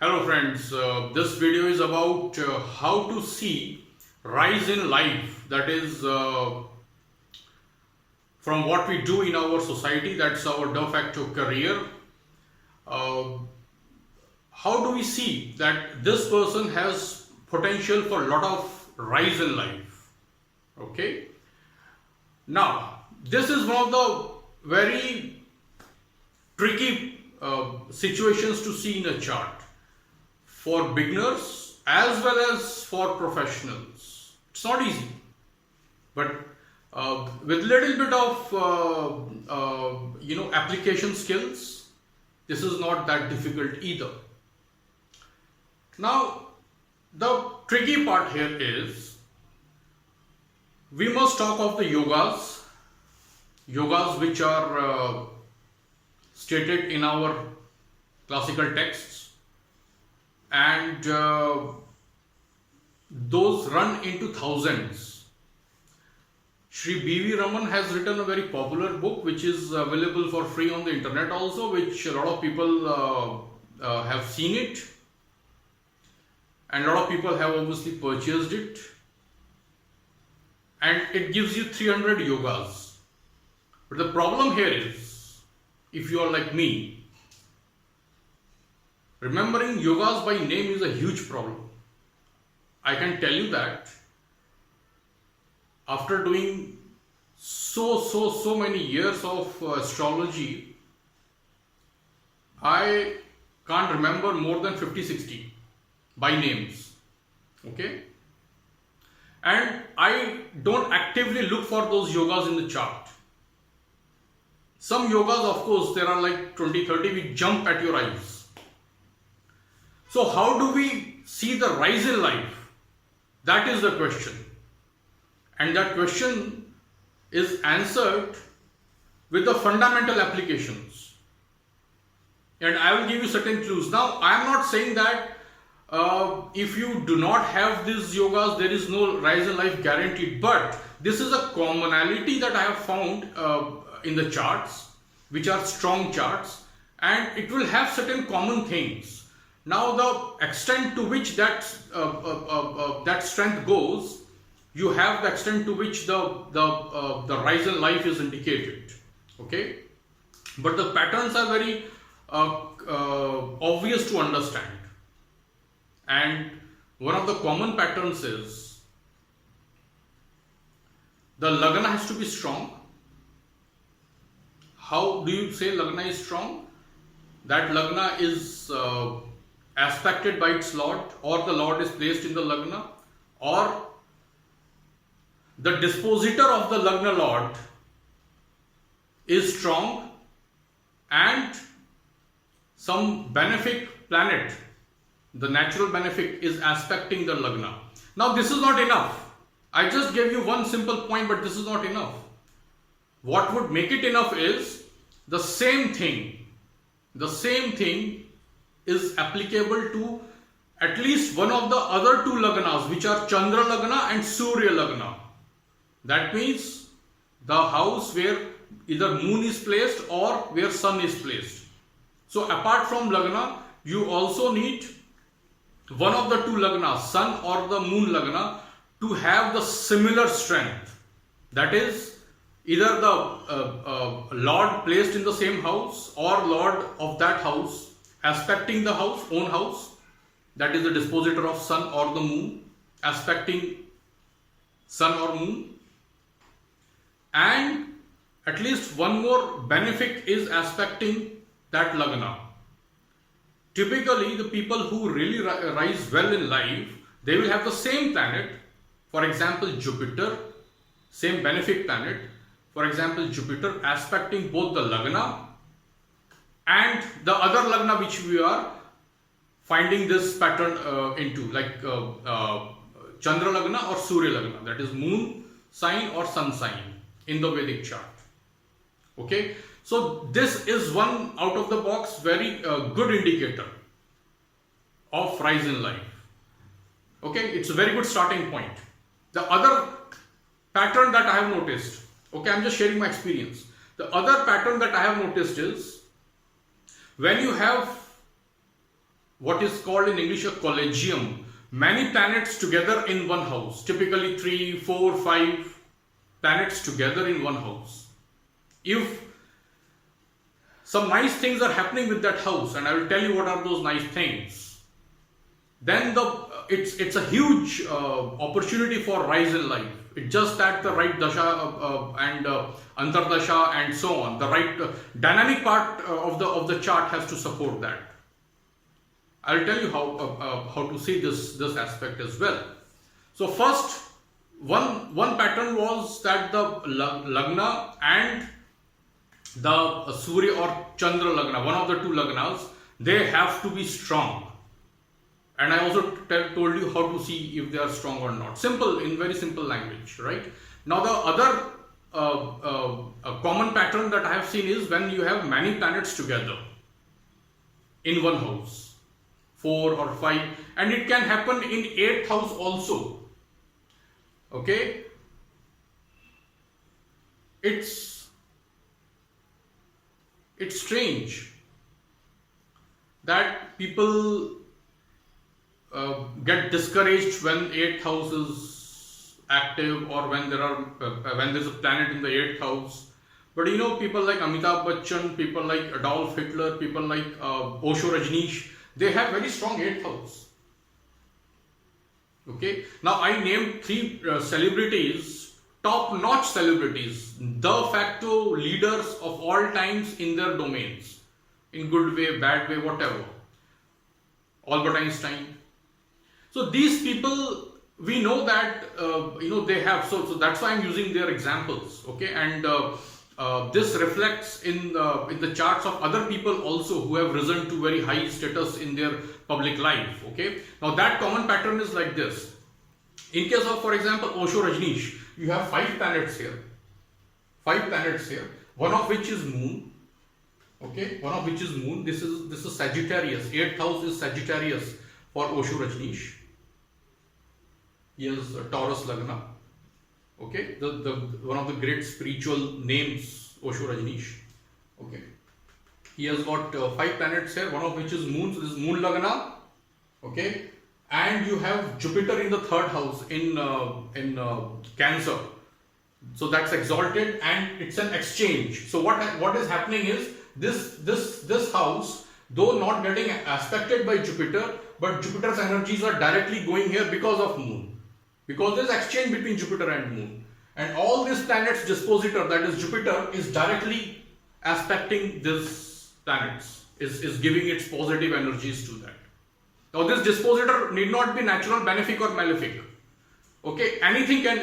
Hello friends, this video is about how to see rise in life, that is from what we do in our society, that's our de facto career. Uh, how do we see that this person has potential for a lot of rise in life? Okay. Now, this is one of the very tricky situations to see in a chart for beginners as well as for professionals. It's not easy, but with little bit of application skills, this is not that difficult either. Now, the tricky part here is we must talk of the yogas which are stated in our classical texts, and those run into thousands. Shri B.V. Raman has written a very popular book which is available for free on the internet also, which a lot of people have seen it, and a lot of people have obviously purchased it, and it gives you 300 yogas. But the problem here is, if you are like me, remembering yogas by name is a huge problem. I can tell you that after doing so many years of astrology, I can't remember more than 50-60 by names. Okay? And I don't actively look for those yogas in the chart. Some yogas, of course, there are like 20-30 which jump at your eyes. So how do we see the rise in life? That is the question. And that question is answered with the fundamental applications. And I will give you certain clues. Now, I am not saying that if you do not have these yogas, there is no rise in life guaranteed. But this is a commonality that I have found in the charts, which are strong charts. And it will have certain common things. Now, the extent to which that strength goes, you have the extent to which the rise in life is indicated. Okay, but the patterns are very obvious to understand, and one of the common patterns is the lagna has to be strong. How do you say lagna is strong? That lagna is aspected by its lord, or the lord is placed in the lagna, or the dispositor of the lagna lord is strong, and some benefic planet, the natural benefic, is aspecting the lagna. Now, this is not enough. I just gave you one simple point, but this is not enough. What would make it enough is the same thing is applicable to at least one of the other two lagnas, which are Chandra lagna and Surya lagna. That means the house where either moon is placed or where sun is placed. So apart from lagna, you also need one of the two lagnas, sun or the moon lagna, to have the similar strength. That is, either the lord placed in the same house or lord of that house aspecting the house, own house, that is the dispositor of sun or the moon, aspecting sun or moon, and at least one more benefic is aspecting that lagna. Typically, the people who really rise well in life, they will have the same planet, for example Jupiter, same benefic planet, for example Jupiter aspecting both the lagna and the other lagna which we are finding this pattern into, like Chandra lagna or Surya lagna, that is moon sign or sun sign in the Vedic chart. Okay, so this is one out of the box very good indicator of rise in life. Okay, it's a very good starting point. The other pattern that I have noticed, okay, I'm just sharing my experience. The other pattern that I have noticed is when you have what is called in English a collegium. Many planets together in one house, typically 3, 4, 5 planets together in one house. If some nice things are happening with that house, and I will tell you what are those nice things, then it's a huge opportunity for rise in life. It's just that the right dasha and antardasha and so on, the right dynamic part of the chart has to support that. I'll tell you how to see this aspect as well. So first, one pattern was that the lagna and the Surya or Chandra lagna, one of the two lagnas, they have to be strong. And I also told you how to see if they are strong or not. Simple, in very simple language, right? Now the other common pattern that I have seen is when you have many planets together in one house, 4 or 5, and it can happen in 8th house also. Okay? It's strange that people get discouraged when 8th house is active, or when there's a planet in the 8th house. But you know, people like Amitabh Bachchan, people like Adolf Hitler, people like Osho Rajneesh, they have very strong 8th house. Okay, now I named 3 celebrities, top-notch celebrities, de facto leaders of all times in their domains, in good way, bad way, whatever. Albert Einstein. So these people, we know that they have, so that's why I'm using their examples. Okay, and this reflects in the charts of other people also who have risen to very high status in their public life. Okay, now that common pattern is like this. In case of, for example, Osho Rajneesh, you have 5 planets here. 5 planets here. One of which is Moon. Okay, one of which is Moon. This is Sagittarius. 8th house is Sagittarius for Osho Rajneesh. He has Taurus Lagna. Okay, the one of the great spiritual names, Osho Rajneesh. Okay, he has got 5 planets here, one of which is Moon. So this is Moon Lagna. Okay, and you have Jupiter in the 3rd house in Cancer. So that's exalted, and it's an exchange. So what is happening is this house, though not getting aspected by Jupiter, but Jupiter's energies are directly going here because of Moon. Because there is exchange between Jupiter and Moon. And all these planets dispositor, that is Jupiter, is directly aspecting these planets, is giving its positive energies to that. Now this dispositor need not be natural, benefic or malefic. Okay, anything can,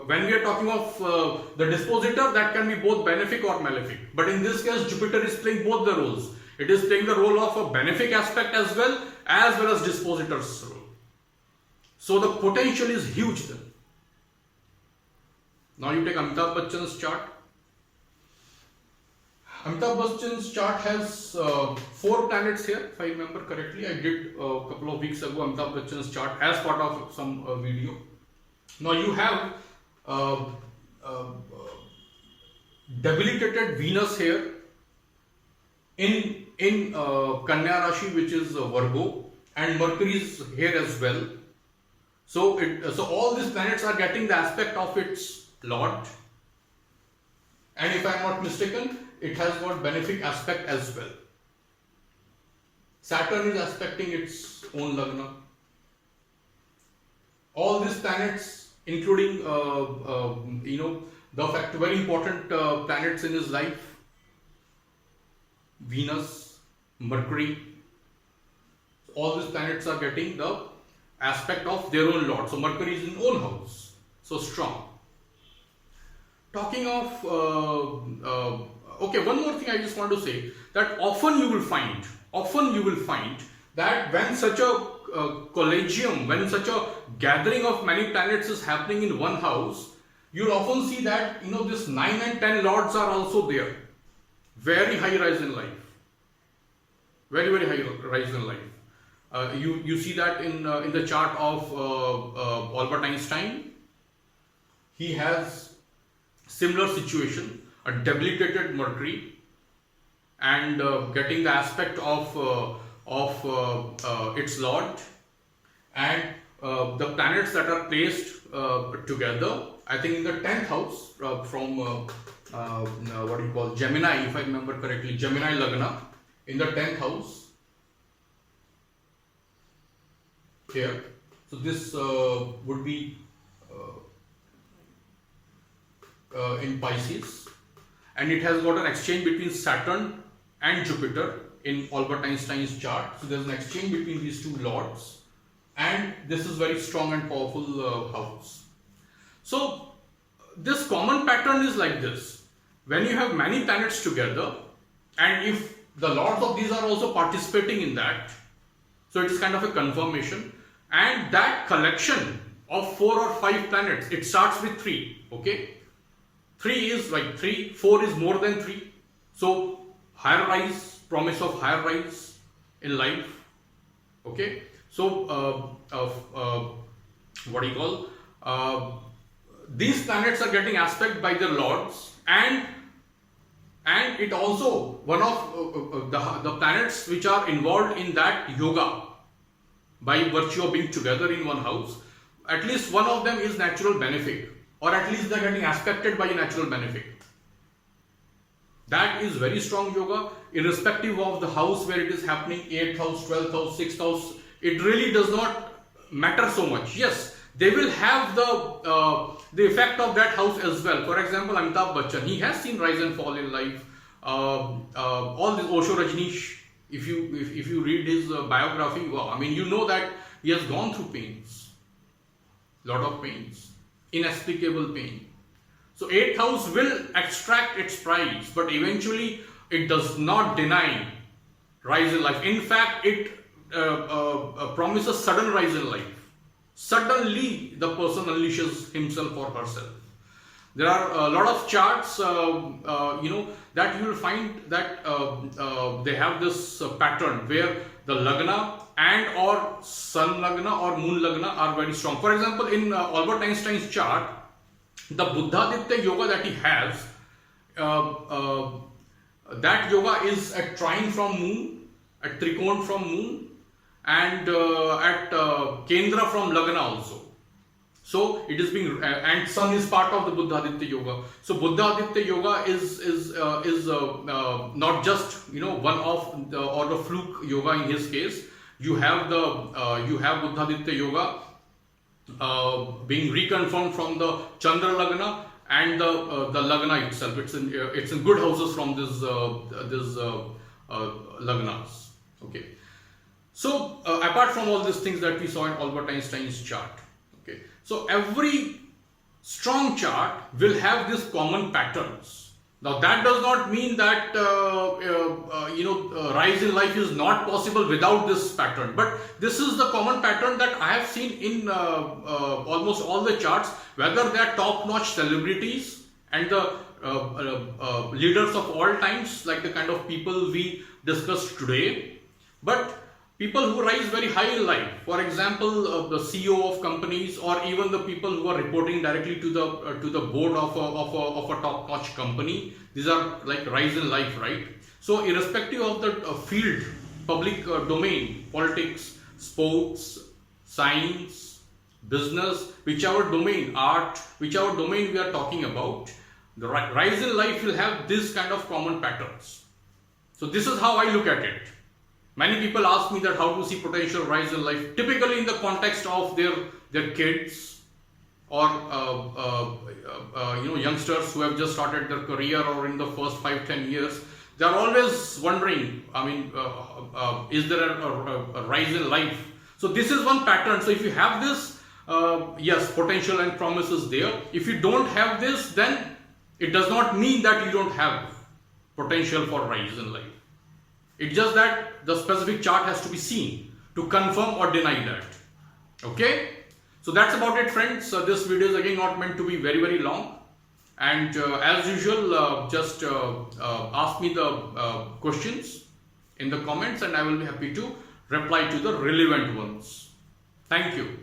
when we are talking of the dispositor, that can be both benefic or malefic. But in this case, Jupiter is playing both the roles. It is playing the role of a benefic aspect as well as dispositor's role. So the potential is huge then. Now you take Amitabh Bachchan's chart. Amitabh Bachchan's chart has 4 planets here, if I remember correctly. I did a couple of weeks ago Amitabh Bachchan's chart as part of some video. Now you have debilitated Venus here in Kanya Rashi, which is Virgo, and Mercury is here as well. So all these planets are getting the aspect of its Lord, and if I am not mistaken, it has got benefic aspect as well. Saturn is aspecting its own Lagna. All these planets, including the fact very important planets in his life, Venus, Mercury, all these planets are getting the aspect of their own Lord. So Mercury is in own house, so strong. Talking of okay, one more thing I just want to say, that often you will find that when such a collegium, when such a gathering of many planets is happening in one house, you'll often see that this 9 and 10 lords are also there. Very high rise in life. Very, very high rise in life. You see that in the chart of Albert Einstein. He has similar situation, a debilitated Mercury, and getting the aspect of of its lord, and the planets that are placed together. I think in the 10th house from what do you call, Gemini, if I remember correctly, Gemini Lagna in the 10th house here. So this would be in Pisces, and it has got an exchange between Saturn and Jupiter in Albert Einstein's chart. So there's an exchange between these two lords, and this is very strong and powerful house. So this common pattern is like this: when you have many planets together, and if the lords of these are also participating in that, so it is kind of a confirmation. And that collection of 4 or 5 planets, it starts with 3, okay? 3 is like 3, 4 is more than 3. So higher rise, promise of higher rise in life, okay? So what do you call? These planets are getting aspect by their lords, and it also one of the planets which are involved in that yoga by virtue of being together in one house, at least one of them is natural benefic, or at least they are getting aspected by a natural benefic. That is very strong yoga, irrespective of the house where it is happening, 8th house, 12th house, 6th house. It really does not matter so much. Yes, they will have the effect of that house as well. For example, Amitabh Bachchan, he has seen rise and fall in life. All this Osho Rajneesh, if you read his biography, wow, I mean, you know that he has gone through pains, lot of pains, inexplicable pain. So 8th house will extract its prize, but eventually it does not deny rise in life. In fact, it promises sudden rise in life. Suddenly the person unleashes himself or herself. There are a lot of charts, that you will find that they have this pattern where the Lagna and or Sun Lagna or Moon Lagna are very strong. For example, in Albert Einstein's chart, the Buddhaditya yoga that he has, that yoga is at trine from Moon, at Trikon from Moon, and at Kendra from Lagna also. So it is being, and Sun is part of the Buddhaditya yoga. So Buddhaditya yoga is not just one of or the fluke yoga in his case. You have Buddhaditya yoga being reconfirmed from the Chandra Lagna and the Lagna itself. It's in good houses from this Lagnas. Okay. So apart from all these things that we saw in Albert Einstein's chart. Okay. So every strong chart will have these common patterns. Now that does not mean that rise in life is not possible without this pattern. But this is the common pattern that I have seen in almost all the charts, whether they are top-notch celebrities and the leaders of all times, like the kind of people we discussed today, but people who rise very high in life, for example, the CEO of companies, or even the people who are reporting directly to the board of a top-notch company. These are like rise in life, right? So irrespective of the field, public domain, politics, sports, science, business, whichever domain, art, whichever domain we are talking about, the rise in life will have this kind of common patterns. So this is how I look at it. Many people ask me that how to see potential rise in life, typically in the context of their kids or youngsters who have just started their career, or in the first 5-10 years. They are always wondering, I mean, is there a rise in life? So this is one pattern. So if you have this, yes, potential and promise is there. If you don't have this, then it does not mean that you don't have potential for rise in life. It's just that the specific chart has to be seen to confirm or deny that. Okay? So that's about it, friends. This video is again not meant to be very, very long. And as usual, just ask me the questions in the comments, and I will be happy to reply to the relevant ones. Thank you.